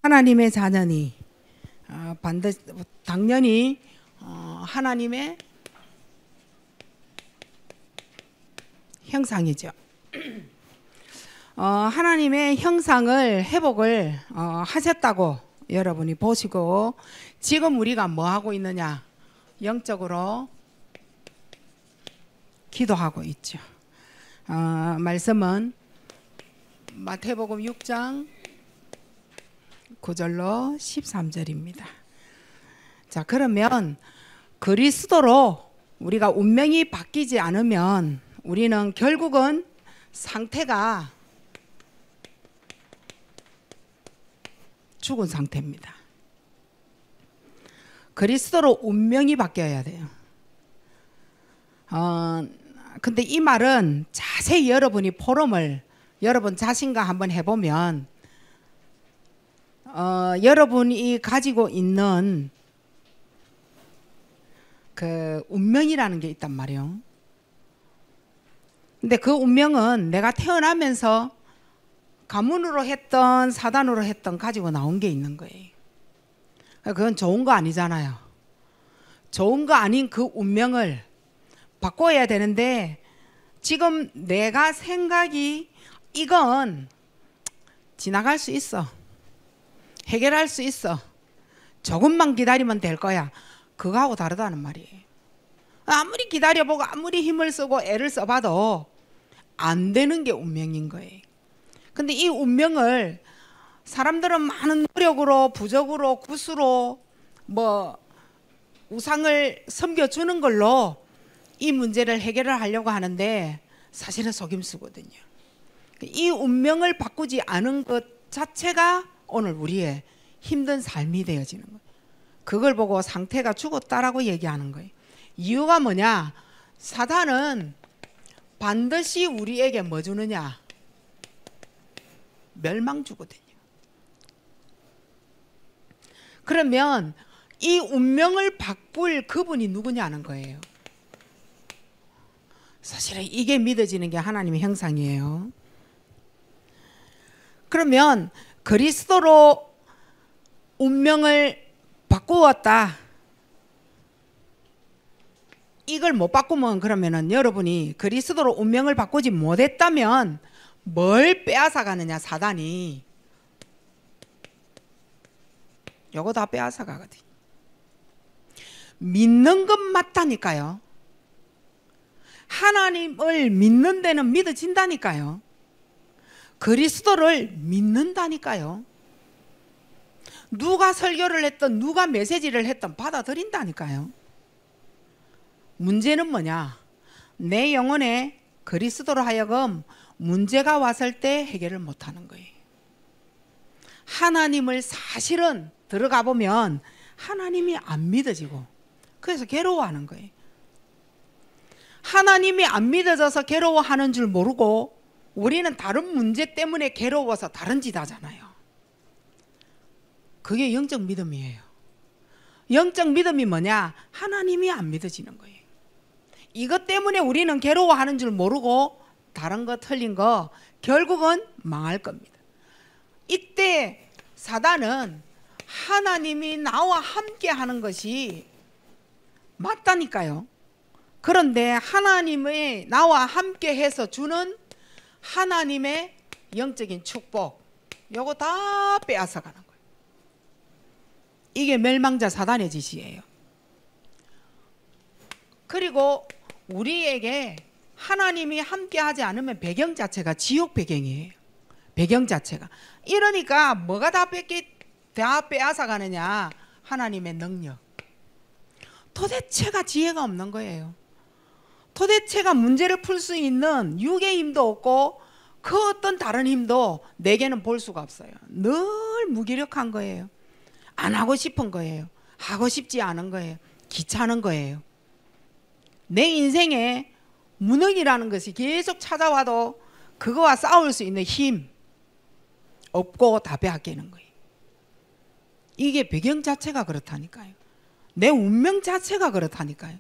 하나님의 자녀니 당연히 하나님의 형상이죠. 하나님의 형상을 회복을 하셨다고 여러분이 보시고, 지금 우리가 뭐 하고 있느냐? 영적으로 기도하고 있죠. 말씀은 마태복음 6장 9절로 13절입니다. 자, 그러면 그리스도로 우리가 운명이 바뀌지 않으면 우리는 결국은 상태가 죽은 상태입니다. 그리스도로 운명이 바뀌어야 돼요. 근데 이 말은 자세히 여러분이 포럼을 여러분 자신과 한번 해보면 여러분이 가지고 있는 그 운명이라는 게 있단 말이에요. 근데 그 운명은 내가 태어나면서 가문으로 했던 사단으로 했던 가지고 나온 게 있는 거예요. 그건 좋은 거 아니잖아요. 좋은 거 아닌 그 운명을 바꿔야 되는데, 지금 내가 생각이 이건 지나갈 수 있어, 해결할 수 있어, 조금만 기다리면 될 거야, 그거하고 다르다는 말이에요. 아무리 기다려보고 아무리 힘을 쓰고 애를 써봐도 안 되는 게 운명인 거예요. 근데 이 운명을 사람들은 많은 노력으로, 부적으로, 굿으로 뭐 우상을 섬겨주는 걸로 이 문제를 해결을 하려고 하는데 사실은 속임수거든요. 이 운명을 바꾸지 않은 것 자체가 오늘 우리의 힘든 삶이 되어지는 거예요. 그걸 보고 상태가 죽었다라고 얘기하는 거예요. 이유가 뭐냐? 사단은 반드시 우리에게 뭐 주느냐? 멸망 주거든요. 그러면 이 운명을 바꿀 그분이 누구냐는 거예요. 사실은 이게 믿어지는 게 하나님의 형상이에요. 그러면 그리스도로 운명을 바꾸었다, 이걸 못 바꾸면 그러면은 여러분이 그리스도로 운명을 바꾸지 못했다면 뭘 빼앗아 가느냐? 사단이 요거 다 빼앗아 가거든. 믿는 것 맞다니까요. 하나님을 믿는 데는 믿어진다니까요. 그리스도를 믿는다니까요. 누가 설교를 했던, 누가 메시지를 했던 받아들인다니까요. 문제는 뭐냐? 내 영혼에 그리스도로 하여금 문제가 왔을 때 해결을 못하는 거예요. 하나님을 사실은 들어가 보면 하나님이 안 믿어지고, 그래서 괴로워하는 거예요. 하나님이 안 믿어져서 괴로워하는 줄 모르고 우리는 다른 문제 때문에 괴로워서 다른 짓 하잖아요. 그게 영적 믿음이에요. 영적 믿음이 뭐냐? 하나님이 안 믿어지는 거예요. 이것 때문에 우리는 괴로워하는 줄 모르고 다른 거 틀린 거 결국은 망할 겁니다. 이때 사단은 하나님이 나와 함께 하는 것이 맞다니까요. 그런데 하나님의 나와 함께 해서 주는 하나님의 영적인 축복, 요거 다 빼앗아 가는 거예요. 이게 멸망자 사단의 짓이에요. 그리고 우리에게 하나님이 함께 하지 않으면 배경 자체가 지옥 배경이에요. 배경 자체가. 이러니까 뭐가 다 빼앗아 가느냐? 하나님의 능력. 도대체가 지혜가 없는 거예요. 도대체가 문제를 풀 수 있는 육의 힘도 없고 그 어떤 다른 힘도 내게는 볼 수가 없어요. 늘 무기력한 거예요. 안 하고 싶은 거예요. 하고 싶지 않은 거예요. 귀찮은 거예요. 내 인생에 무능이라는 것이 계속 찾아와도 그거와 싸울 수 있는 힘 없고 다 빼앗기는 거예요. 이게 배경 자체가 그렇다니까요. 내 운명 자체가 그렇다니까요.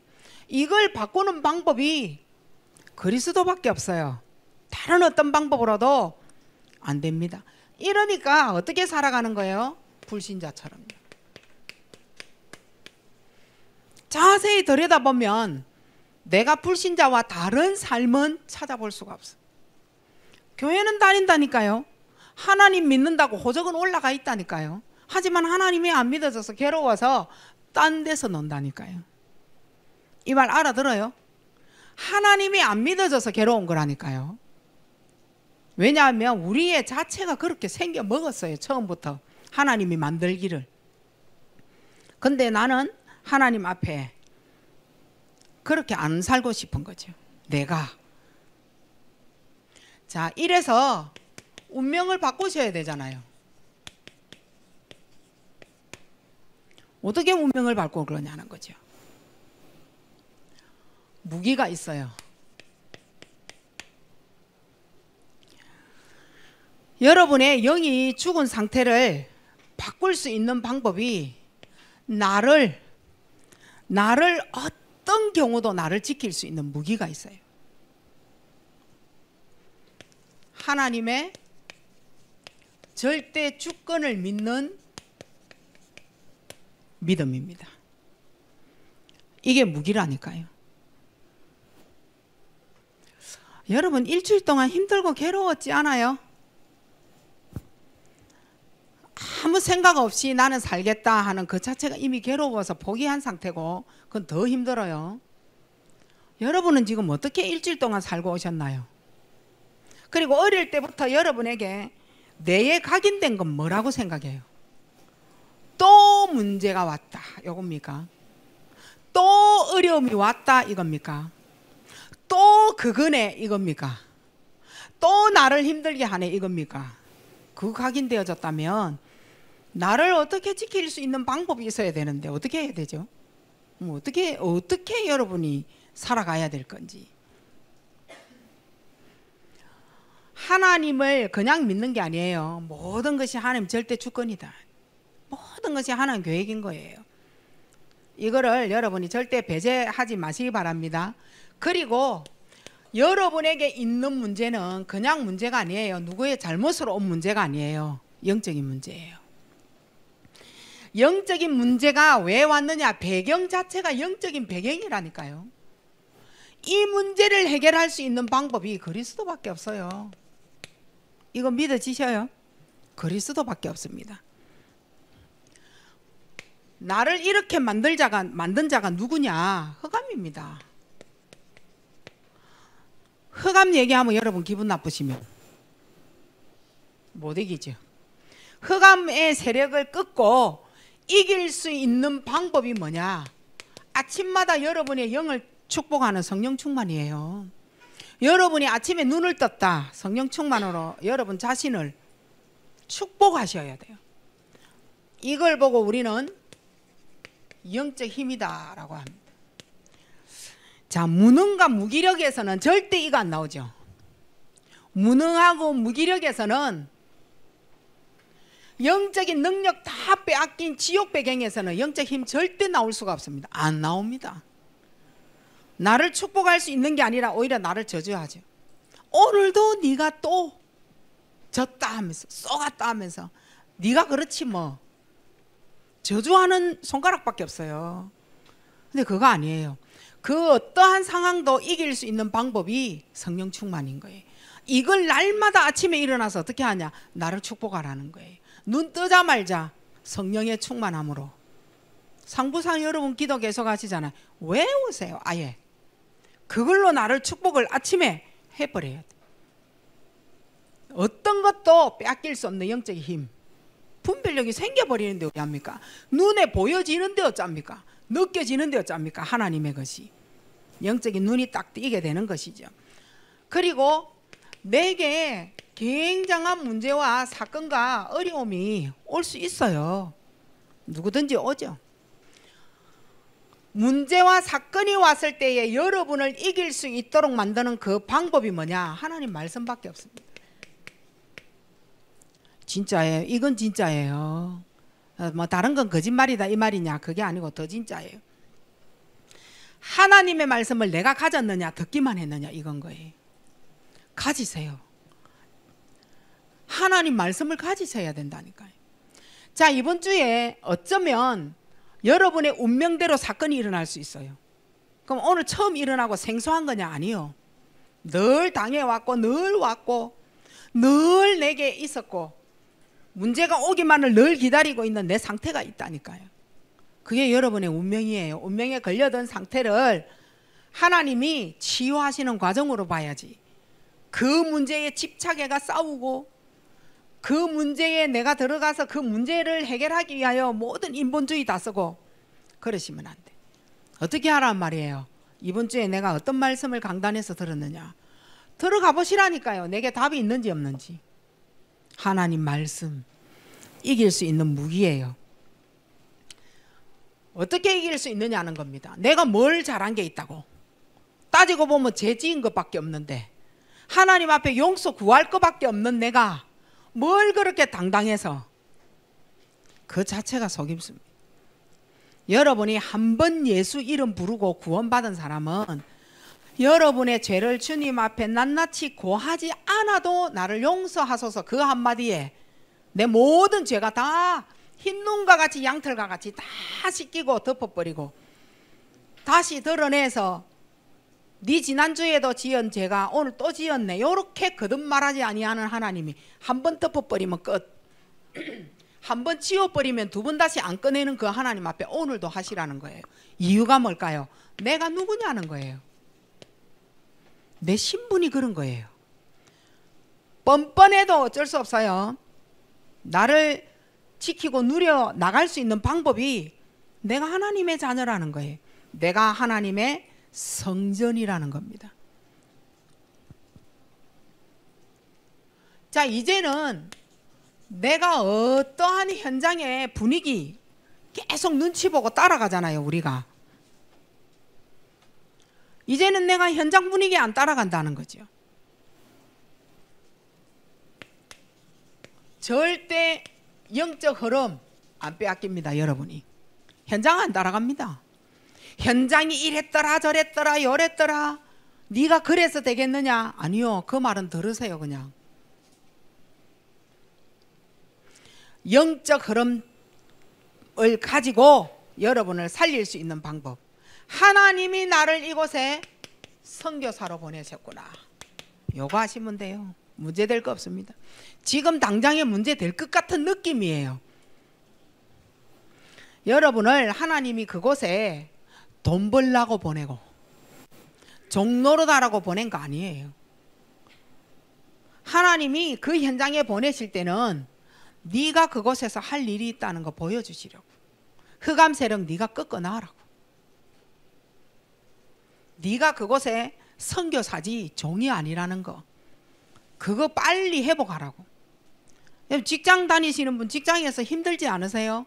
이걸 바꾸는 방법이 그리스도밖에 없어요. 다른 어떤 방법으로도 안 됩니다. 이러니까 어떻게 살아가는 거예요? 불신자처럼요. 자세히 들여다보면 내가 불신자와 다른 삶은 찾아볼 수가 없어. 교회는 다닌다니까요. 하나님 믿는다고 호적은 올라가 있다니까요. 하지만 하나님이 안 믿어져서 괴로워서 딴 데서 논다니까요. 이 말 알아들어요? 하나님이 안 믿어져서 괴로운 거라니까요. 왜냐하면 우리의 자체가 그렇게 생겨 먹었어요. 처음부터 하나님이 만들기를. 근데 나는 하나님 앞에 그렇게 안 살고 싶은 거죠. 내가. 자, 이래서 운명을 바꾸셔야 되잖아요. 어떻게 운명을 바꾸고 그러냐는 거죠. 무기가 있어요. 여러분의 영이 죽은 상태를 바꿀 수 있는 방법이 나를 어떤 경우도 나를 지킬 수 있는 무기가 있어요. 하나님의 절대 주권을 믿는 믿음입니다. 이게 무기라니까요. 여러분 일주일 동안 힘들고 괴로웠지 않아요? 아무 생각 없이 나는 살겠다 하는 그 자체가 이미 괴로워서 포기한 상태고 그건 더 힘들어요. 여러분은 지금 어떻게 일주일 동안 살고 오셨나요? 그리고 어릴 때부터 여러분에게 뇌에 각인된 건 뭐라고 생각해요? 또 문제가 왔다 이겁니까? 또 어려움이 왔다 이겁니까? 또 그거네 이겁니까? 또 나를 힘들게 하네 이겁니까? 그거 각인되어졌다면 나를 어떻게 지킬 수 있는 방법이 있어야 되는데 어떻게 해야 되죠? 어떻게 여러분이 살아가야 될 건지. 하나님을 그냥 믿는 게 아니에요. 모든 것이 하나님 절대 주권이다. 모든 것이 하나님 계획인 거예요. 이거를 여러분이 절대 배제하지 마시기 바랍니다. 그리고 여러분에게 있는 문제는 그냥 문제가 아니에요. 누구의 잘못으로 온 문제가 아니에요. 영적인 문제예요. 영적인 문제가 왜 왔느냐? 배경 자체가 영적인 배경이라니까요. 이 문제를 해결할 수 있는 방법이 그리스도밖에 없어요. 이거 믿어지셔요? 그리스도밖에 없습니다. 나를 이렇게 만든 자가 누구냐? 흑암입니다. 흑암 얘기하면 여러분 기분 나쁘시면 못 이기죠. 흑암의 세력을 끊고 이길 수 있는 방법이 뭐냐? 아침마다 여러분의 영을 축복하는 성령 충만이에요. 여러분이 아침에 눈을 떴다. 성령 충만으로 여러분 자신을 축복하셔야 돼요. 이걸 보고 우리는 영적 힘이다 라고 합니다. 자, 무능과 무기력에서는 절대 이거 안 나오죠. 무능하고 무기력에서는 영적인 능력 다 빼앗긴 지옥 배경에서는 영적 힘 절대 나올 수가 없습니다. 안 나옵니다. 나를 축복할 수 있는 게 아니라 오히려 나를 저주하죠. 오늘도 네가 또 졌다 하면서 쏘갔다 하면서 네가 그렇지 뭐. 저주하는 손가락밖에 없어요. 근데 그거 아니에요. 그 어떠한 상황도 이길 수 있는 방법이 성령 충만인 거예요. 이걸 날마다 아침에 일어나서 어떻게 하냐? 나를 축복하라는 거예요. 눈 뜨자마자 성령의 충만함으로. 상부상 여러분 기도 계속 하시잖아요. 외우세요. 아예. 그걸로 나를 축복을 아침에 해버려야 돼. 어떤 것도 빼앗길 수 없는 영적인 힘. 분별력이 생겨버리는데 어찌합니까? 눈에 보여지는데 어찌합니까? 느껴지는데 어찌합니까? 하나님의 것이. 영적인 눈이 딱 띄게 되는 것이죠. 그리고 내게 굉장한 문제와 사건과 어려움이 올 수 있어요. 누구든지 오죠. 문제와 사건이 왔을 때에 여러분을 이길 수 있도록 만드는 그 방법이 뭐냐? 하나님 말씀밖에 없습니다. 진짜예요. 이건 진짜예요. 뭐 다른 건 거짓말이다 이 말이냐? 그게 아니고 더 진짜예요. 하나님의 말씀을 내가 가졌느냐 듣기만 했느냐 이건 거예요. 가지세요. 하나님 말씀을 가지셔야 된다니까요. 자, 이번 주에 어쩌면 여러분의 운명대로 사건이 일어날 수 있어요. 그럼 오늘 처음 일어나고 생소한 거냐? 아니요. 늘 당해왔고 늘 왔고 늘 내게 있었고 문제가 오기만을 늘 기다리고 있는 내 상태가 있다니까요. 그게 여러분의 운명이에요. 운명에 걸려든 상태를 하나님이 치유하시는 과정으로 봐야지. 그 문제에 집착해가 싸우고 그 문제에 내가 들어가서 그 문제를 해결하기 위하여 모든 인본주의 다 쓰고 그러시면 안 돼. 어떻게 하란 말이에요. 이번 주에 내가 어떤 말씀을 강단에서 들었느냐. 들어가 보시라니까요. 내게 답이 있는지 없는지. 하나님 말씀 이길 수 있는 무기예요. 어떻게 이길 수 있느냐는 겁니다. 내가 뭘 잘한 게 있다고. 따지고 보면 죄 지은 것밖에 없는데 하나님 앞에 용서 구할 것밖에 없는 내가 뭘 그렇게 당당해서. 그 자체가 속임수입니다. 여러분이 한 번 예수 이름 부르고 구원받은 사람은 여러분의 죄를 주님 앞에 낱낱이 고하지 않아도 나를 용서하소서 그 한마디에 내 모든 죄가 다 흰눈과 같이 양털과 같이 다 씻기고 덮어버리고 다시 드러내서 네 지난주에도 지은 죄가 오늘 또 지었네 이렇게 거듭말하지 아니하는 하나님이 한 번 덮어버리면 끝. 한 번 지워버리면 두 번 다시 안 꺼내는 그 하나님 앞에 오늘도 하시라는 거예요. 이유가 뭘까요? 내가 누구냐는 거예요. 내 신분이 그런 거예요. 뻔뻔해도 어쩔 수 없어요. 나를 지키고 누려 나갈 수 있는 방법이 내가 하나님의 자녀라는 거예요. 내가 하나님의 성전이라는 겁니다. 자, 이제는 내가 어떠한 현장의 분위기 계속 눈치 보고 따라가잖아요, 우리가. 이제는 내가 현장 분위기에 안 따라간다는 거죠. 절대 영적 흐름 안 빼앗깁니다, 여러분이. 현장 안 따라갑니다. 현장이 이랬더라 저랬더라 요랬더라 네가 그래서 되겠느냐? 아니요, 그 말은 들으세요. 그냥 영적 흐름을 가지고 여러분을 살릴 수 있는 방법. 하나님이 나를 이곳에 선교사로 보내셨구나. 요거 하시면 돼요. 문제될 거 없습니다. 지금 당장에 문제될 것 같은 느낌이에요. 여러분을 하나님이 그곳에 돈 벌라고 보내고 종노릇하라고 보낸 거 아니에요. 하나님이 그 현장에 보내실 때는 네가 그곳에서 할 일이 있다는 거 보여주시려고. 흑암 세력 네가 꺾어나가라고. 네가 그곳에 선교사지 종이 아니라는 거. 그거 빨리 회복하라고. 직장 다니시는 분 직장에서 힘들지 않으세요?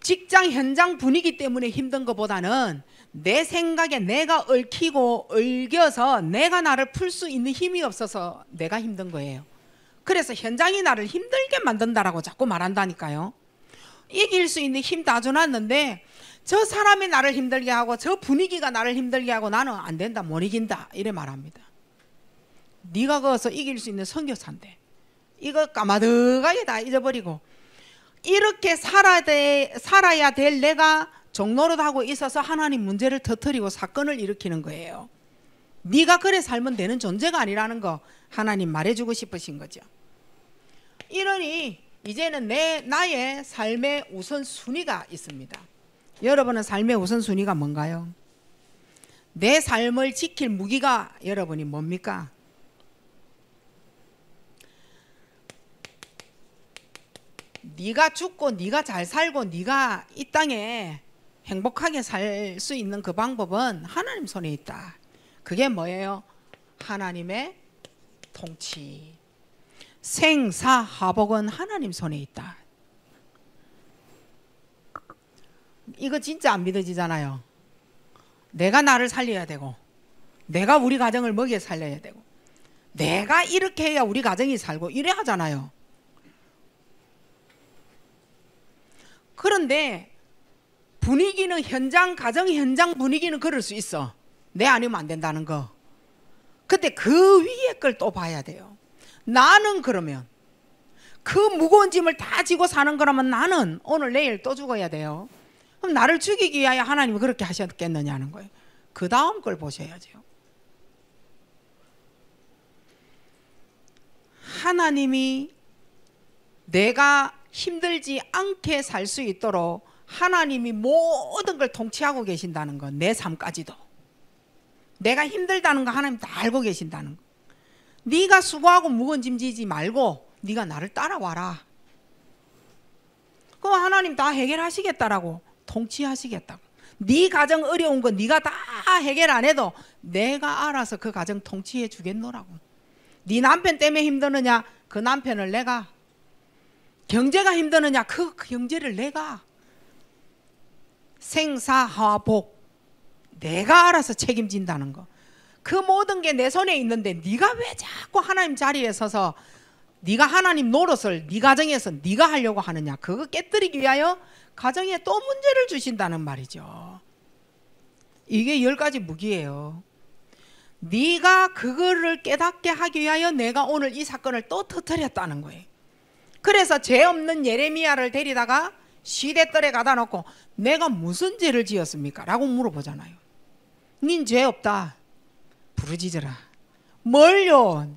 직장 현장 분위기 때문에 힘든 것보다는 내 생각에 내가 얽히고 얽혀서 내가 나를 풀 수 있는 힘이 없어서 내가 힘든 거예요. 그래서 현장이 나를 힘들게 만든다라고 자꾸 말한다니까요. 이길 수 있는 힘 다 줘놨는데 저 사람이 나를 힘들게 하고 저 분위기가 나를 힘들게 하고 나는 안 된다, 못 이긴다 이래 말합니다. 네가 거기서 이길 수 있는 선교사인데 이거 까마득하게 다 잊어버리고 이렇게 살아야 될 내가 종노릇하고 있어서 하나님 문제를 터뜨리고 사건을 일으키는 거예요. 네가 그래 살면 되는 존재가 아니라는 거 하나님 말해주고 싶으신 거죠. 이러니 이제는 나의 삶의 우선순위가 있습니다. 여러분은 삶의 우선순위가 뭔가요? 내 삶을 지킬 무기가 여러분이 뭡니까? 네가 죽고 네가 잘 살고 네가 이 땅에 행복하게 살 수 있는 그 방법은 하나님 손에 있다. 그게 뭐예요? 하나님의 통치. 생사화복은 하나님 손에 있다. 이거 진짜 안 믿어지잖아요. 내가 나를 살려야 되고 내가 우리 가정을 먹여 살려야 되고 내가 이렇게 해야 우리 가정이 살고 이래 하잖아요. 그런데 분위기는 가정 현장 분위기는 그럴 수 있어. 내 아니면 안 된다는 거. 근데 그 위에 걸 또 봐야 돼요. 나는 그러면 그 무거운 짐을 다 지고 사는 거라면 나는 오늘 내일 또 죽어야 돼요. 그럼 나를 죽이기 위하여 하나님이 그렇게 하셨겠느냐는 거예요. 그 다음 걸 보셔야죠. 하나님이 내가 힘들지 않게 살 수 있도록 하나님이 모든 걸 통치하고 계신다는 거, 내 삶까지도. 내가 힘들다는 거 하나님 다 알고 계신다는 거. 네가 수고하고 무거운 짐 지지 말고 네가 나를 따라와라. 그럼 하나님 다 해결하시겠다라고, 통치하시겠다고. 네 가정 어려운 거 네가 다 해결 안 해도 내가 알아서 그 가정 통치해 주겠노라고. 네 남편 때문에 힘드느냐, 그 남편을 내가. 경제가 힘드느냐, 그 경제를 내가. 생사화복 내가 알아서 책임진다는 거. 그 모든 게 내 손에 있는데 네가 왜 자꾸 하나님 자리에 서서 네가 하나님 노릇을 네 가정에서 네가 하려고 하느냐. 그거 깨뜨리기 위하여 가정에 또 문제를 주신다는 말이죠. 이게 10가지 무기예요. 네가 그거를 깨닫게 하기 위하여 내가 오늘 이 사건을 또 터뜨렸다는 거예요. 그래서 죄 없는 예레미야를 데리다가 시대뜰에 가다 놓고 내가 무슨 죄를 지었습니까? 라고 물어보잖아요. 닌 죄 없다. 부르짖어라. 뭘요?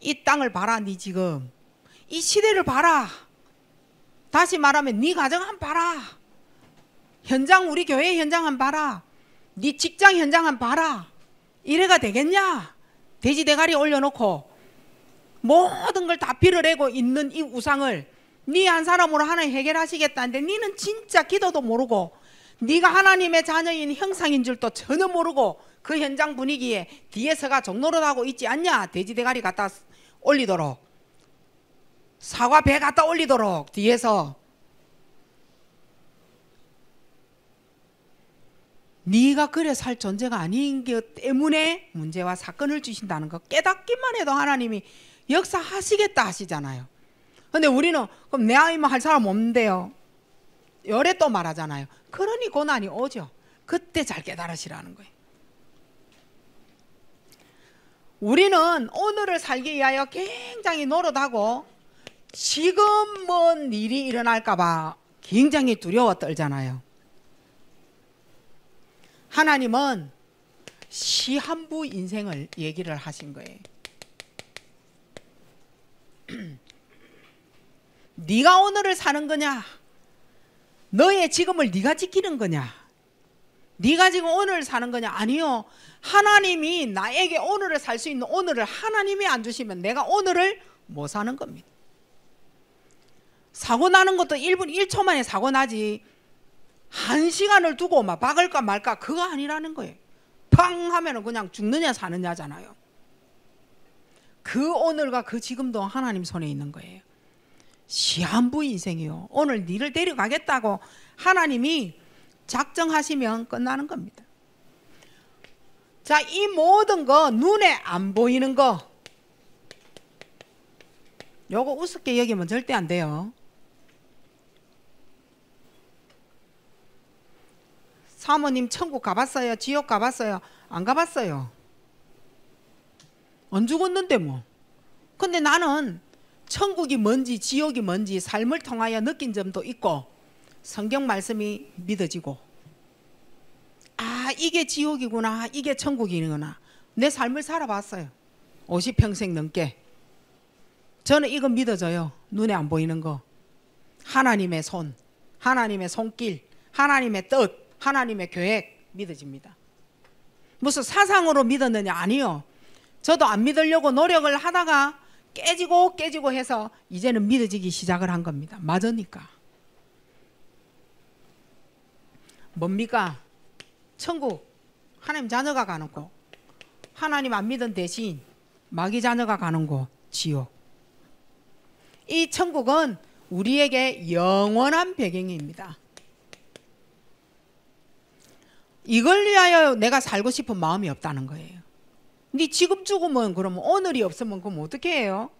이 땅을 봐라. 니 지금 이 시대를 봐라. 다시 말하면 니 가정 한번 봐라. 현장, 우리 교회 현장 한번 봐라. 니 직장 현장 한번 봐라. 이래가 되겠냐? 돼지 대가리 올려놓고 모든 걸 다 빌어내고 있는 이 우상을 니 한 사람으로 하나님 해결하시겠다는데 니는 진짜 기도도 모르고 네가 하나님의 자녀인 형상인 줄도 전혀 모르고 그 현장 분위기에 뒤에서가 종노릇하고 있지 않냐? 돼지 대가리 갖다 올리도록, 사과 배 갖다 올리도록 뒤에서. 네가 그래 살 존재가 아닌 것 때문에 문제와 사건을 주신다는 거 깨닫기만 해도 하나님이 역사하시겠다 하시잖아요. 근데 우리는 그럼 내 아이만 할 사람 없는데요. 열에 또 말하잖아요. 그러니 고난이 오죠. 그때 잘 깨달으시라는 거예요. 우리는 오늘을 살기 위하여 굉장히 노릇하고 지금 뭔 일이 일어날까 봐 굉장히 두려워 떨잖아요. 하나님은 시한부 인생을 얘기를 하신 거예요. 네가 오늘을 사는 거냐? 너의 지금을 네가 지키는 거냐? 네가 지금 오늘을 사는 거냐? 아니요. 하나님이 나에게 오늘을 살 수 있는 오늘을 하나님이 안 주시면 내가 오늘을 못 사는 겁니다. 사고 나는 것도 1분 1초 만에 사고 나지 1시간을 두고 막 박을까 말까 그거 아니라는 거예요. 팡 하면은 그냥 죽느냐 사느냐잖아요. 그 오늘과 그 지금도 하나님 손에 있는 거예요. 시한부 인생이요. 오늘 니를 데려가겠다고 하나님이 작정하시면 끝나는 겁니다. 자, 이 모든 거 눈에 안 보이는 거 요거 우습게 여기면 절대 안 돼요. 사모님 천국 가봤어요? 지옥 가봤어요? 안 가봤어요. 안 죽었는데 뭐. 근데 나는 천국이 뭔지 지옥이 뭔지 삶을 통하여 느낀 점도 있고 성경 말씀이 믿어지고 아 이게 지옥이구나 이게 천국이구나 내 삶을 살아봤어요. 50평생 넘게. 저는 이거 믿어져요. 눈에 안 보이는 거. 하나님의 손, 하나님의 손길, 하나님의 뜻, 하나님의 계획 믿어집니다. 무슨 사상으로 믿었느냐? 아니요. 저도 안 믿으려고 노력을 하다가 깨지고 해서 이제는 믿어지기 시작을 한 겁니다. 맞으니까. 뭡니까? 천국 하나님 자녀가 가는 곳, 하나님 안 믿은 대신 마귀 자녀가 가는 곳 지옥. 이 천국은 우리에게 영원한 배경입니다. 이걸 위하여 내가 살고 싶은 마음이 없다는 거예요. 네 지금 죽으면 그러면 오늘이 없으면 그럼 어떻게 해요?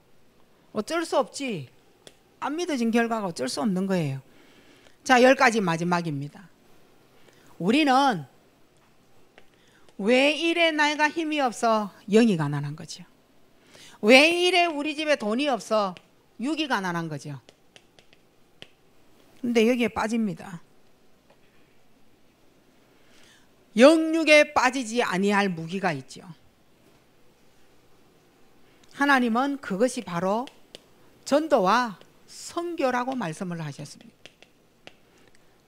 어쩔 수 없지. 안 믿어진 결과가 어쩔 수 없는 거예요. 자, 10가지 마지막입니다. 우리는 왜 이래 내가 힘이 없어? 영이 가난한 거죠. 왜 이래 우리 집에 돈이 없어? 육이 가난한 거죠. 근데 여기에 빠집니다. 영육에 빠지지 아니할 무기가 있죠. 하나님은 그것이 바로 전도와 선교라고 말씀을 하셨습니다.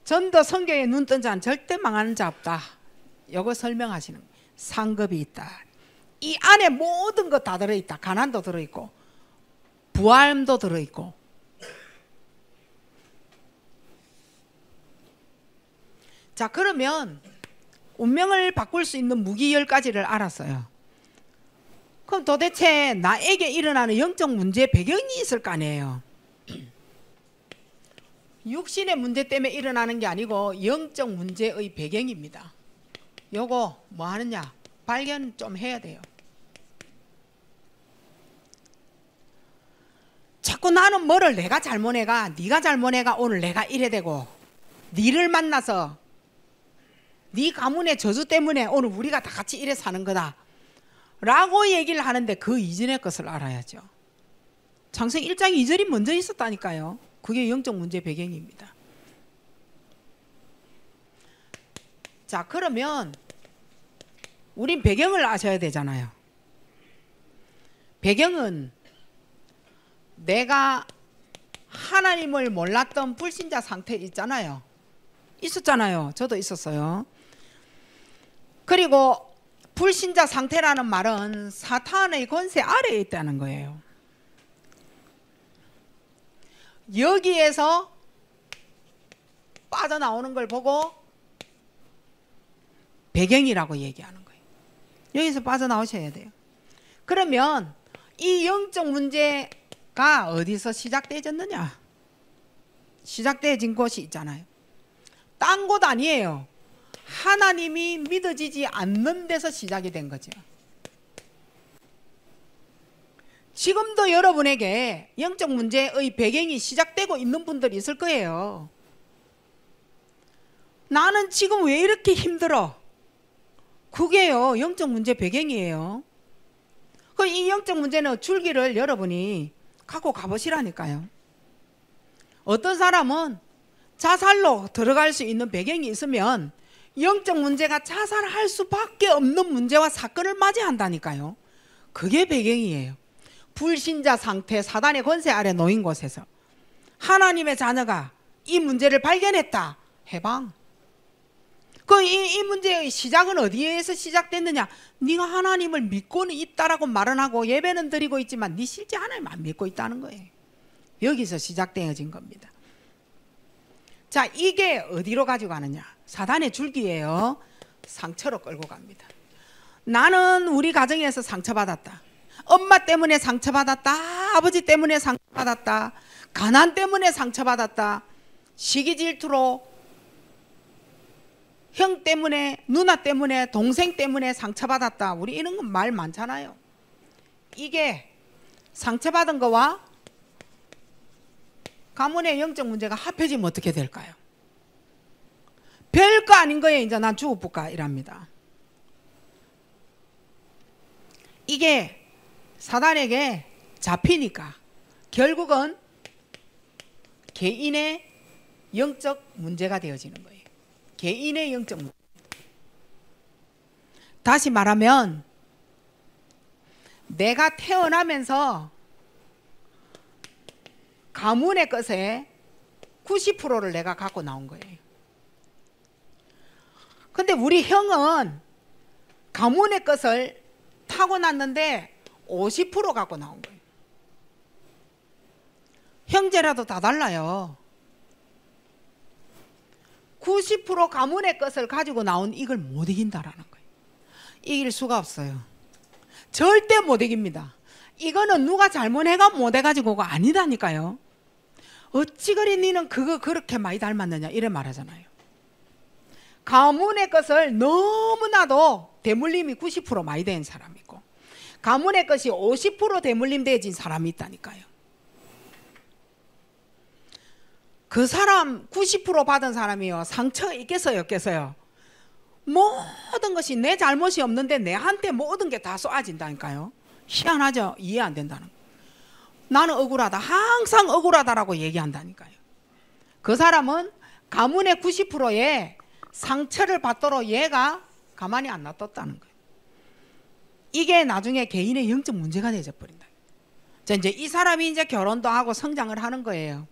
전도 선교에 눈 뜬 자는 절대 망하는 자 없다. 이거 설명하시는 거예요. 상급이 있다. 이 안에 모든 것 다 들어있다. 가난도 들어있고 부활도 들어있고. 자, 그러면 운명을 바꿀 수 있는 무기 10가지를 알았어요. 그럼 도대체 나에게 일어나는 영적 문제의 배경이 있을 거 아니에요. 육신의 문제 때문에 일어나는 게 아니고 영적 문제의 배경입니다. 요거 뭐 하느냐? 발견 좀 해야 돼요. 자꾸 나는 뭐를 내가 잘못해가, 네가 잘못해가 오늘 내가 이래 되고, 니를 만나서 네 가문의 저주 때문에 오늘 우리가 다 같이 이래 사는 거다 라고 얘기를 하는데 그 이전의 것을 알아야죠. 창세기 1장 2절이 먼저 있었다니까요. 그게 영적 문제 배경입니다. 자, 그러면 우린 배경을 아셔야 되잖아요. 배경은 내가 하나님을 몰랐던 불신자 상태 있잖아요. 있었잖아요. 저도 있었어요. 그리고 불신자 상태라는 말은 사탄의 권세 아래에 있다는 거예요. 여기에서 빠져나오는 걸 보고 배경이라고 얘기하는 거예요. 여기서 빠져나오셔야 돼요. 그러면 이 영적 문제가 어디서 시작되어졌느냐? 시작되어진 곳이 있잖아요. 딴 곳 아니에요. 하나님이 믿어지지 않는 데서 시작이 된 거죠. 지금도 여러분에게 영적 문제의 배경이 시작되고 있는 분들이 있을 거예요. 나는 지금 왜 이렇게 힘들어? 그게요, 영적 문제 배경이에요. 이 영적 문제는 줄기를 여러분이 갖고 가보시라니까요. 어떤 사람은 자살로 들어갈 수 있는 배경이 있으면 영적 문제가 자살할 수밖에 없는 문제와 사건을 맞이한다니까요. 그게 배경이에요. 불신자 상태, 사단의 권세 아래 놓인 곳에서 하나님의 자녀가 이 문제를 발견했다. 해방. 이 문제의 시작은 어디에서 시작됐느냐? 네가 하나님을 믿고는 있다라고 말은 하고 예배는 드리고 있지만 네 실제 하나님 안 믿고 있다는 거예요. 여기서 시작되어진 겁니다. 자, 이게 어디로 가지고 가느냐? 사단의 줄기예요. 상처로 끌고 갑니다. 나는 우리 가정에서 상처받았다. 엄마 때문에 상처받았다. 아버지 때문에 상처받았다. 가난 때문에 상처받았다. 시기 질투로 형 때문에, 누나 때문에, 동생 때문에 상처받았다. 우리 이런 건 말 많잖아요. 이게 상처받은 거와 가문의 영적 문제가 합해지면 어떻게 될까요? 별거 아닌 거에 이제 난 죽어볼까 이랍니다. 이게 사단에게 잡히니까 결국은 개인의 영적 문제가 되어지는 거예요. 개인의 영적 문제. 다시 말하면 내가 태어나면서 가문의 것에 90%를 내가 갖고 나온 거예요. 근데 우리 형은 가문의 것을 타고났는데 50% 갖고 나온 거예요. 형제라도 다 달라요. 90% 가문의 것을 가지고 나온 이걸 못 이긴다라는 거예요. 이길 수가 없어요. 절대 못 이깁니다. 이거는 누가 잘못해가 못해가지고가 아니다니까요. 어찌 그리 니는 그거 그렇게 많이 닮았느냐 이래 말하잖아요. 가문의 것을 너무나도 대물림이 90% 많이 된 사람이 있고 가문의 것이 50% 대물림 되어진 사람이 있다니까요. 그 사람 90% 받은 사람이요, 상처가 있겠어요 없겠어요? 모든 것이 내 잘못이 없는데 내한테 모든 게 다 쏘아진다니까요. 희한하죠? 이해 안 된다는 거. 나는 억울하다. 항상 억울하다라고 얘기한다니까요. 그 사람은 가문의 90%의 상처를 받도록 얘가 가만히 안 놔뒀다는 거예요. 이게 나중에 개인의 영적 문제가 되어 버린다. 자, 이제 이 사람이 이제 결혼도 하고 성장을 하는 거예요.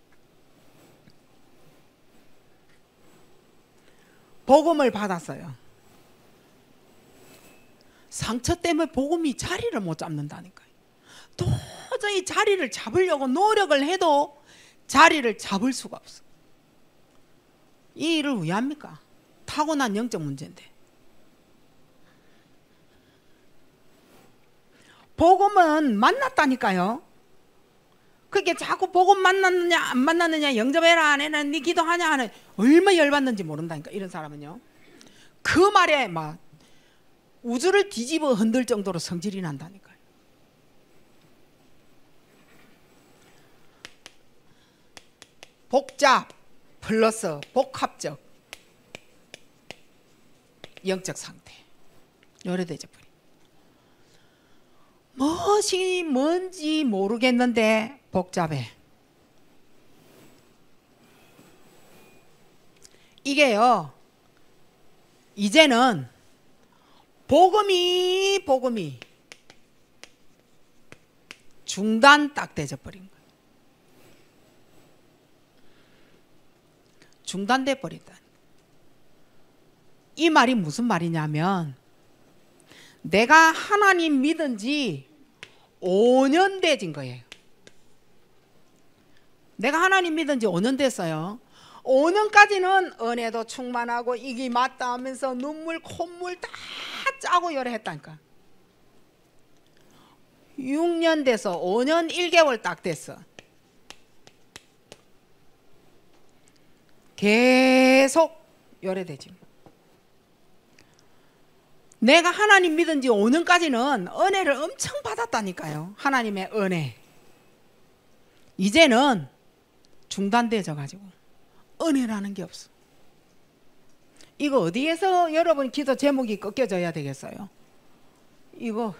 복음을 받았어요. 상처 때문에 복음이 자리를 못 잡는다니까요. 도저히 자리를 잡으려고 노력을 해도 자리를 잡을 수가 없어. 이 일을 왜 합니까? 타고난 영적 문제인데. 복음은 만났다니까요. 그게 자꾸 복음 만났느냐 안 만났느냐, 영접해라 안 해라, 네 기도하냐 안 해, 얼마나 열받는지 모른다니까. 이런 사람은요, 그 말에 막 우주를 뒤집어 흔들 정도로 성질이 난다니까요. 복잡 플러스 복합적 영적 상태, 요래되죠. 무엇이 뭔지 모르겠는데 복잡해. 이게요, 이제는 복음이 중단 딱 되져 버린 거예요. 중단돼 버린다. 이 말이 무슨 말이냐면, 내가 하나님 믿은 지 5년 돼진 거예요. 내가 하나님 믿은 지 5년 됐어요. 5년까지는 은혜도 충만하고 이게 맞다 하면서 눈물 콧물 다 짜고 열애 했다니까. 6년 돼서 5년 1개월 딱 됐어. 계속 열애되지. 내가 하나님 믿은 지 5년까지는 은혜를 엄청 받았다니까요. 하나님의 은혜. 이제는 중단되어 가지고 은혜라는 게 없어. 이거 어디에서 여러분 기도 제목이 꺾여져야 되겠어요? 이거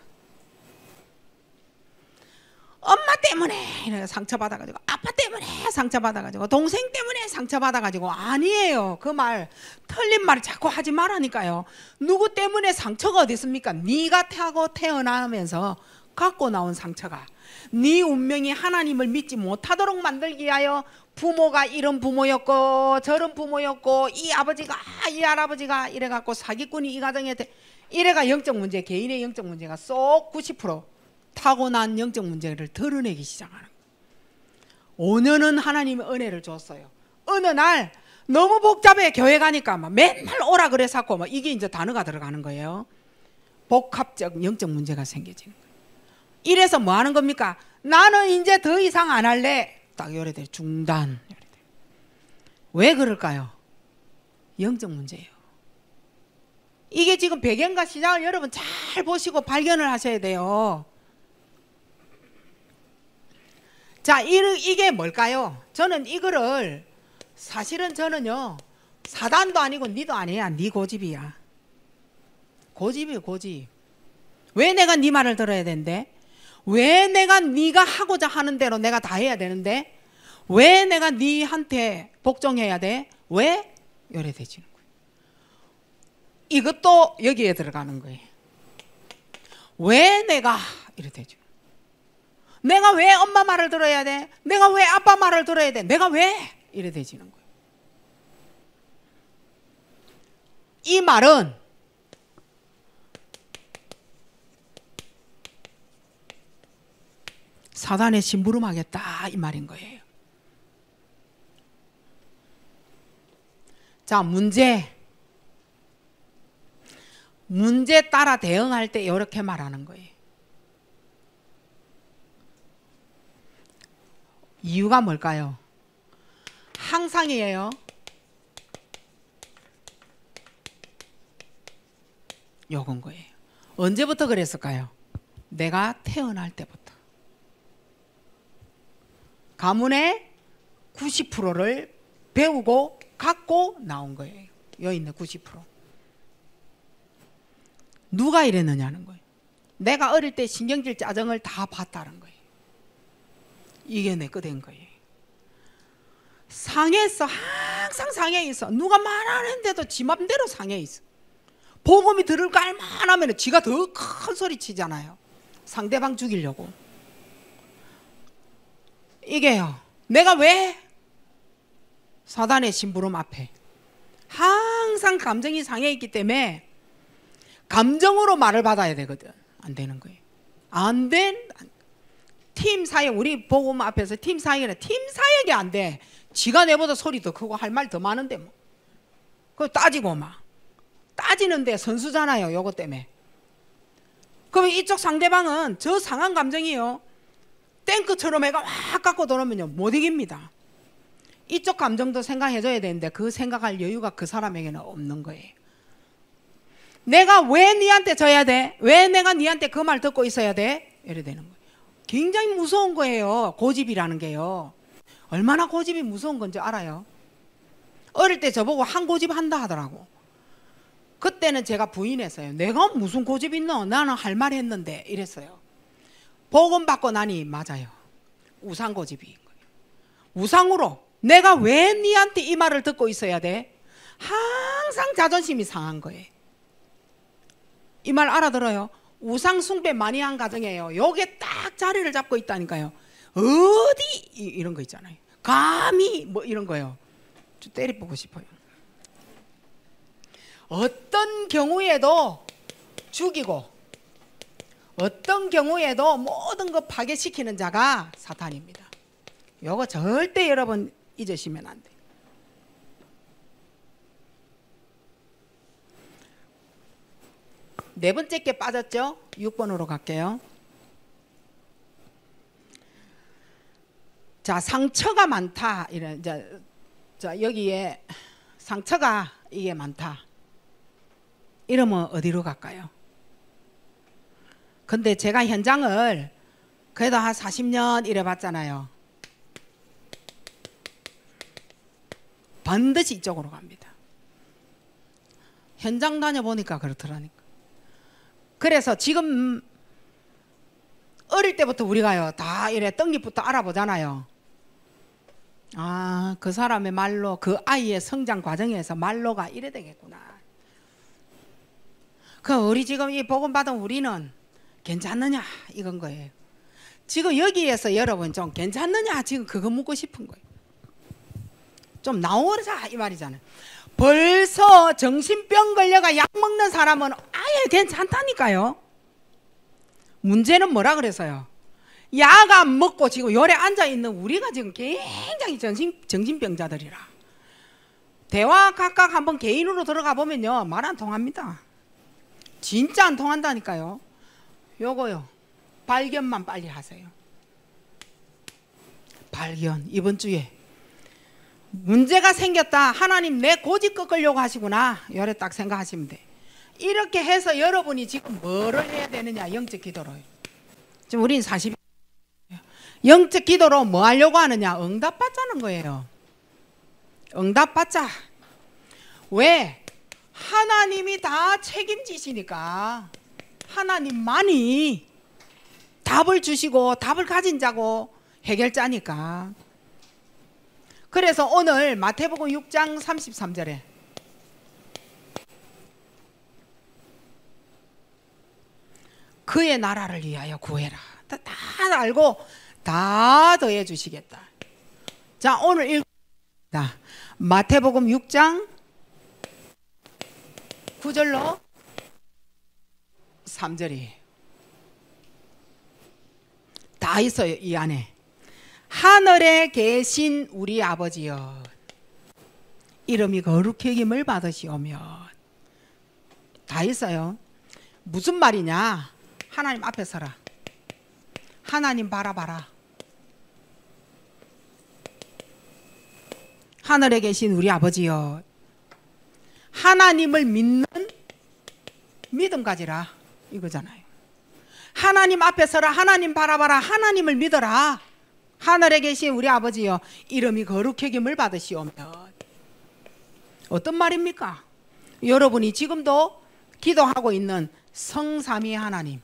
엄마 때문에 상처받아가지고, 아빠 때문에 상처받아가지고, 동생 때문에 상처받아가지고. 아니에요. 그 말, 틀린 말 자꾸 하지 말라니까요. 누구 때문에 상처가 어디 있습니까? 네가 태어나면서 갖고 나온 상처가 네 운명이 하나님을 믿지 못하도록 만들기 위하여 부모가 이런 부모였고 저런 부모였고, 이 아버지가 이 할아버지가 이래갖고 사기꾼이 이 가정에 이래가 영적 문제, 개인의 영적 문제가 쏙 90% 타고난 영적 문제를 드러내기 시작하는 거예요. 5년은 하나님의 은혜를 줬어요. 어느 날 너무 복잡해. 교회 가니까 막 맨날 오라 그래서 막 이게 이제 단어가 들어가는 거예요. 복합적 영적 문제가 생겨지는 거예요. 이래서 뭐 하는 겁니까? 나는 이제 더 이상 안 할래. 딱 요래돼. 중단. 왜 그럴까요? 영적 문제예요. 이게 지금 배경과 시작을 여러분 잘 보시고 발견을 하셔야 돼요. 자, 이게 뭘까요? 저는 이거를 사실은 저는요, 사단도 아니고 니도 아니야. 니 고집이야. 고집이에요, 고집. 왜 내가 네 말을 들어야 되는데? 왜 내가 네가 하고자 하는 대로 내가 다 해야 되는데? 왜 내가 네한테 복종해야 돼? 왜? 요래 되지는 거예요. 이것도 여기에 들어가는 거예요. 왜 내가 이래 되죠. 내가 왜 엄마 말을 들어야 돼? 내가 왜 아빠 말을 들어야 돼? 내가 왜? 이래 되지는 거예요. 이 말은 사단에 심부름하겠다 이 말인 거예요. 자, 문제 따라 대응할 때 이렇게 말하는 거예요. 이유가 뭘까요? 항상이에요. 요건 거예요. 언제부터 그랬을까요? 내가 태어날 때부터. 가문의 90%를 배우고 갖고 나온 거예요. 여기 있는 90%. 누가 이랬느냐는 거예요. 내가 어릴 때 신경질 짜증을 다 봤다는 거예요. 이겨내게 된 거예요. 상해서 항상 상해 있어. 누가 말 안 했는데도 지 맘대로 상해 있어. 복음이 들을 거 알만하면 지가 더 큰 소리 치잖아요. 상대방 죽이려고. 이게요. 내가 왜 사단의 심부름 앞에 항상 감정이 상해 있기 때문에 감정으로 말을 받아야 되거든. 안 되는 거예요. 안 된 팀 사역, 우리 복음 앞에서 팀 사역이라 팀 사역이 안 돼. 지가 내보다 소리 더 크고 할 말 더 많은데 뭐. 그거 따지고 막 따지는데 선수잖아요. 요거 때문에. 그럼 이쪽 상대방은 저 상한 감정이요, 탱크처럼 애가 확 갖고 돌아오면요 못 이깁니다. 이쪽 감정도 생각해줘야 되는데 그 생각할 여유가 그 사람에게는 없는 거예요. 내가 왜 니한테 져야 돼? 왜 내가 니한테 그 말 듣고 있어야 돼? 이래 되는 거예요. 굉장히 무서운 거예요. 고집이라는 게요. 얼마나 고집이 무서운 건지 알아요? 어릴 때 저보고 한 고집 한다 하더라고. 그때는 제가 부인했어요. 내가 무슨 고집 있노? 나는 할 말 했는데 이랬어요. 복음 받고 나니 맞아요. 우상 고집인 거예요. 우상으로 내가 왜 니한테 이 말을 듣고 있어야 돼? 항상 자존심이 상한 거예요. 이 말 알아들어요? 우상 숭배 많이 한 가정이에요. 요게 딱 자리를 잡고 있다니까요. 어디 이런 거 있잖아요. 감히 뭐 이런 거요. 좀 때려보고 싶어요. 어떤 경우에도 죽이고 어떤 경우에도 모든 것 파괴시키는 자가 사탄입니다. 요거 절대 여러분 잊으시면 안 돼요. 네 번째 게 빠졌죠? 6번으로 갈게요. 자, 상처가 많다. 이런, 자, 여기에 상처가 이게 많다. 이러면 어디로 갈까요? 근데 제가 현장을 그래도 한 40년 일해 봤잖아요. 반드시 이쪽으로 갑니다. 현장 다녀보니까 그렇더라니까. 그래서 지금 어릴 때부터 우리가요 다 이래 떡잎부터 알아보잖아요. 아, 그 사람의 말로, 그 아이의 성장 과정에서 말로가 이래 되겠구나. 그 우리 지금 이 복음 받은 우리는 괜찮느냐 이건 거예요. 지금 여기에서 여러분 좀 괜찮느냐 지금 그거 묻고 싶은 거예요. 좀 나오자 이 말이잖아요. 벌써 정신병 걸려가 약 먹는 사람은 아예 괜찮다니까요. 문제는 뭐라 그래서요? 약 안 먹고 지금 요래 앉아있는 우리가 지금 굉장히 정신병자들이라. 대화 각각 한번 개인으로 들어가 보면요 말 안 통합니다. 진짜 안 통한다니까요. 요거요 발견만 빨리 하세요. 발견. 이번 주에 문제가 생겼다. 하나님 내 고집 꺾으려고 하시구나. 요래 딱 생각하시면 돼. 이렇게 해서 여러분이 지금 뭐를 해야 되느냐. 영적 기도로요. 지금 우린 40 영적 기도로 뭐 하려고 하느냐. 응답받자는 거예요. 응답받자. 왜? 하나님이 다 책임지시니까. 하나님만이 답을 주시고 답을 가진 자고 해결자니까. 그래서 오늘 마태복음 6장 33절에 그의 나라를 위하여 구해라. 다 알고 다 더해 주시겠다. 자, 오늘 읽자. 마태복음 6장 9절로 3절이 다 있어요. 이 안에. 하늘에 계신 우리 아버지여 이름이 거룩히 여김을 받으시오며. 다 있어요. 무슨 말이냐. 하나님 앞에 서라. 하나님 바라봐라. 하늘에 계신 우리 아버지여 하나님을 믿는 믿음 가지라 이거잖아요. 하나님 앞에 서라. 하나님 바라봐라. 하나님을 믿어라. 하늘에 계신 우리 아버지여 이름이 거룩히 여김을 받으시오며. 어떤 말입니까? 여러분이 지금도 기도하고 있는 성삼위 하나님,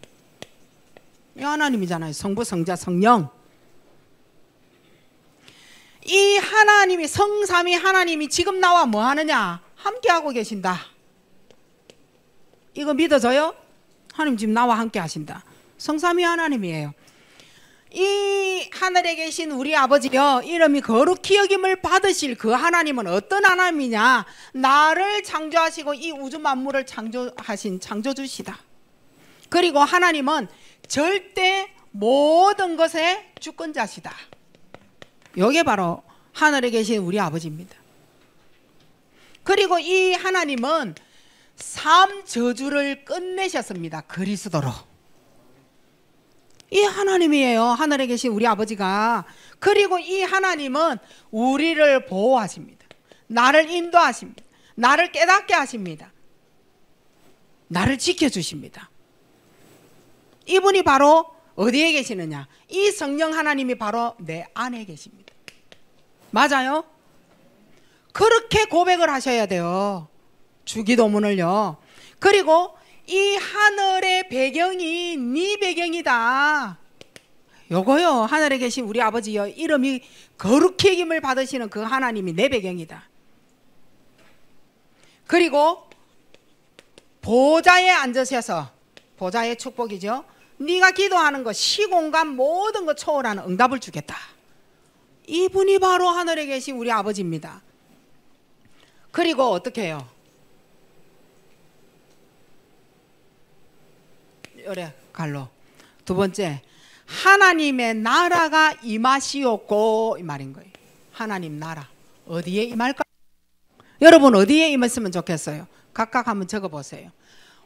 이 하나님이잖아요. 성부, 성자, 성령. 이 하나님이 성삼위 하나님이 지금 나와 뭐 하느냐? 함께하고 계신다. 이거 믿어져요? 하나님 지금 나와 함께 하신다. 성삼위 하나님이에요. 이 하늘에 계신 우리 아버지여, 이름이 거룩히 여김을 받으실 그 하나님은 어떤 하나님이냐? 나를 창조하시고 이 우주 만물을 창조하신 창조주시다. 그리고 하나님은 절대 모든 것의 주권자시다. 이게 바로 하늘에 계신 우리 아버지입니다. 그리고 이 하나님은 3저주를 끝내셨습니다. 그리스도로. 이 하나님이에요. 하늘에 계신 우리 아버지가. 그리고 이 하나님은 우리를 보호하십니다. 나를 인도하십니다. 나를 깨닫게 하십니다. 나를 지켜주십니다. 이분이 바로 어디에 계시느냐? 이 성령 하나님이 바로 내 안에 계십니다. 맞아요? 그렇게 고백을 하셔야 돼요. 주기도문을요. 그리고 이 하늘의 배경이 네 배경이다. 요거요. 하늘에 계신 우리 아버지여, 이름이 거룩히 여김을 받으시는 그 하나님이 내 배경이다. 그리고 보좌에 앉으셔서, 보좌의 축복이죠. 네가 기도하는 것, 시공간 모든 것 초월하는 응답을 주겠다. 이분이 바로 하늘에 계신 우리 아버지입니다. 그리고 어떻게 해요? 요래 갈로. 두 번째, 하나님의 나라가 임하시옵고, 이 말인 거예요. 하나님 나라 어디에 임할까? 여러분 어디에 임했으면 좋겠어요? 각각 한번 적어보세요.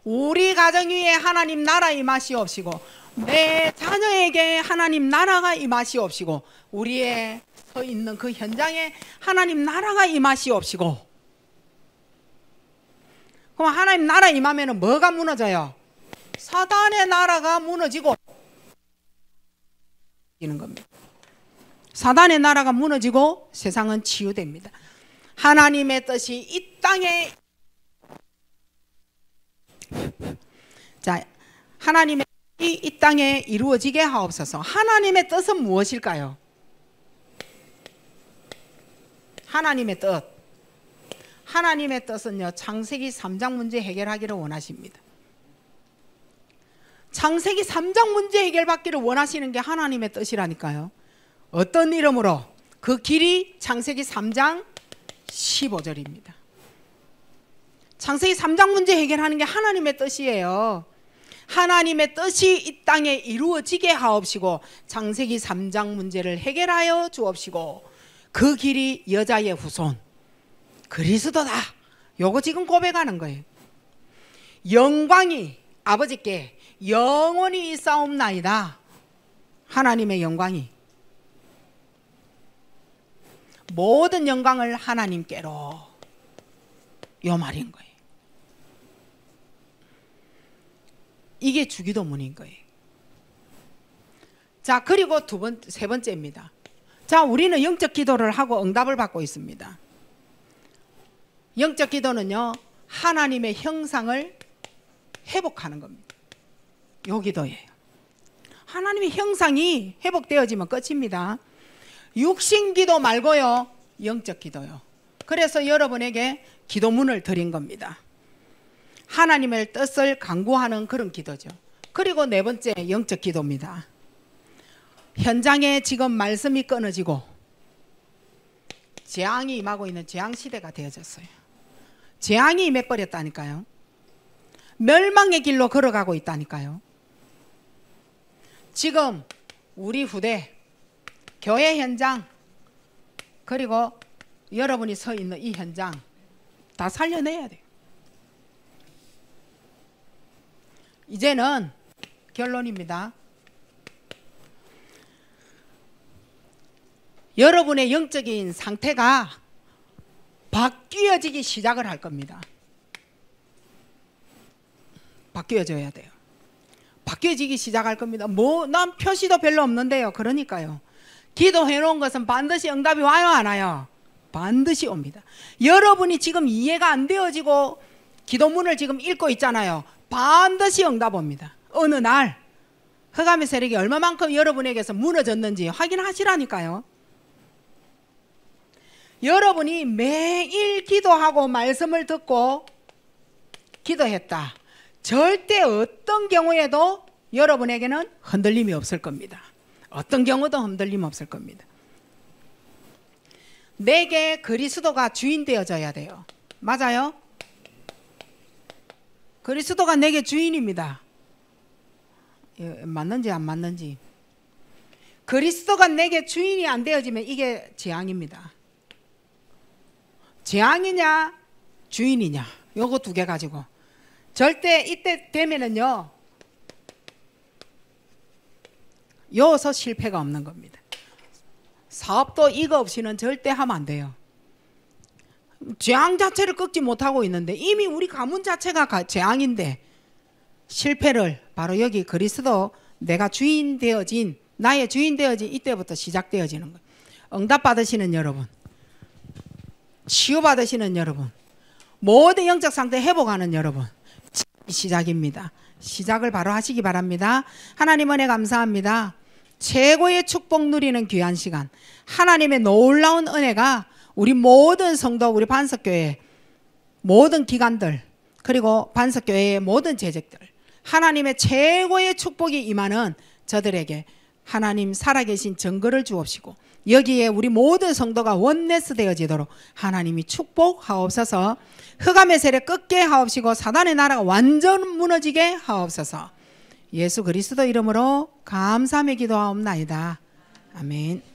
우리 가정 위에 하나님 나라 임하시옵시고, 내 자녀에게 하나님 나라가 임하시옵시고, 우리의 서 있는 그 현장에 하나님 나라가 임하시옵시고. 그럼 하나님 나라 임하면 뭐가 무너져요? 사단의 나라가 무너지고 이는 겁니다. 사단의 나라가 무너지고 세상은 치유됩니다. 하나님의 뜻이 이 땅에, 자, 하나님의 뜻이 이 땅에 이루어지게 하옵소서. 하나님의 뜻은 무엇일까요? 하나님의 뜻. 하나님의 뜻은요, 창세기 3장 문제 해결하기를 원하십니다. 창세기 3장 문제 해결받기를 원하시는 게 하나님의 뜻이라니까요. 어떤 이름으로? 그 길이 창세기 3장 15절입니다. 창세기 3장 문제 해결하는 게 하나님의 뜻이에요. 하나님의 뜻이 이 땅에 이루어지게 하옵시고, 창세기 3장 문제를 해결하여 주옵시고, 그 길이 여자의 후손 그리스도다. 요거 지금 고백하는 거예요. 영광이 아버지께 영원히 있사옵나이다. 하나님의 영광이, 모든 영광을 하나님께로, 요 말인 거예요. 이게 주기도문인 거예요. 자, 그리고 세 번째입니다. 자, 우리는 영적 기도를 하고 응답을 받고 있습니다. 영적 기도는요, 하나님의 형상을 회복하는 겁니다. 요 기도예요. 하나님의 형상이 회복되어지면 끝입니다. 육신 기도 말고요, 영적 기도요. 그래서 여러분에게 기도문을 드린 겁니다. 하나님의 뜻을 간구하는 그런 기도죠. 그리고 네 번째, 영적 기도입니다. 현장에 지금 말씀이 끊어지고 재앙이 임하고 있는 재앙시대가 되어졌어요. 재앙이 임해버렸다니까요. 멸망의 길로 걸어가고 있다니까요. 지금 우리 후대, 교회 현장, 그리고 여러분이 서 있는 이 현장 다 살려내야 돼요. 이제는 결론입니다. 여러분의 영적인 상태가 바뀌어지기 시작을 할 겁니다. 바뀌어져야 돼요. 바뀌어지기 시작할 겁니다. 난 표시도 별로 없는데요. 그러니까요. 기도해 놓은 것은 반드시 응답이 와요, 안 와요? 반드시 옵니다. 여러분이 지금 이해가 안 되어지고 기도문을 지금 읽고 있잖아요. 반드시 응답 옵니다. 어느 날 흑암의 세력이 얼마만큼 여러분에게서 무너졌는지 확인하시라니까요. 여러분이 매일 기도하고 말씀을 듣고 기도했다. 절대 어떤 경우에도 여러분에게는 흔들림이 없을 겁니다. 어떤 경우도 흔들림 없을 겁니다. 내게 그리스도가 주인 되어져야 돼요. 맞아요? 그리스도가 내게 주인입니다. 맞는지 안 맞는지. 그리스도가 내게 주인이 안 되어지면 이게 재앙입니다. 재앙이냐 주인이냐 요거 두 개 가지고 절대 이때 되면은요 여기서 실패가 없는 겁니다. 사업도 이거 없이는 절대 하면 안 돼요. 재앙 자체를 꺾지 못하고 있는데 이미 우리 가문 자체가 재앙인데 실패를 바로 여기 그리스도 내가 주인 되어진 나의 주인 되어진 이때부터 시작되어지는 거예요. 응답 받으시는 여러분, 치유 받으시는 여러분, 모든 영적 상태 회복하는 여러분 시작입니다. 시작을 바로 하시기 바랍니다. 하나님 은혜 감사합니다. 최고의 축복 누리는 귀한 시간, 하나님의 놀라운 은혜가 우리 모든 성도, 우리 반석교회 모든 기관들 그리고 반석교회의 모든 재직들 하나님의 최고의 축복이 임하는 저들에게 하나님 살아계신 증거를 주옵시고 여기에 우리 모든 성도가 원네스 되어지도록 하나님이 축복하옵소서. 흑암의 세력 꺾게 하옵시고 사단의 나라가 완전 무너지게 하옵소서. 예수 그리스도 이름으로 감사하며 기도하옵나이다. 아멘.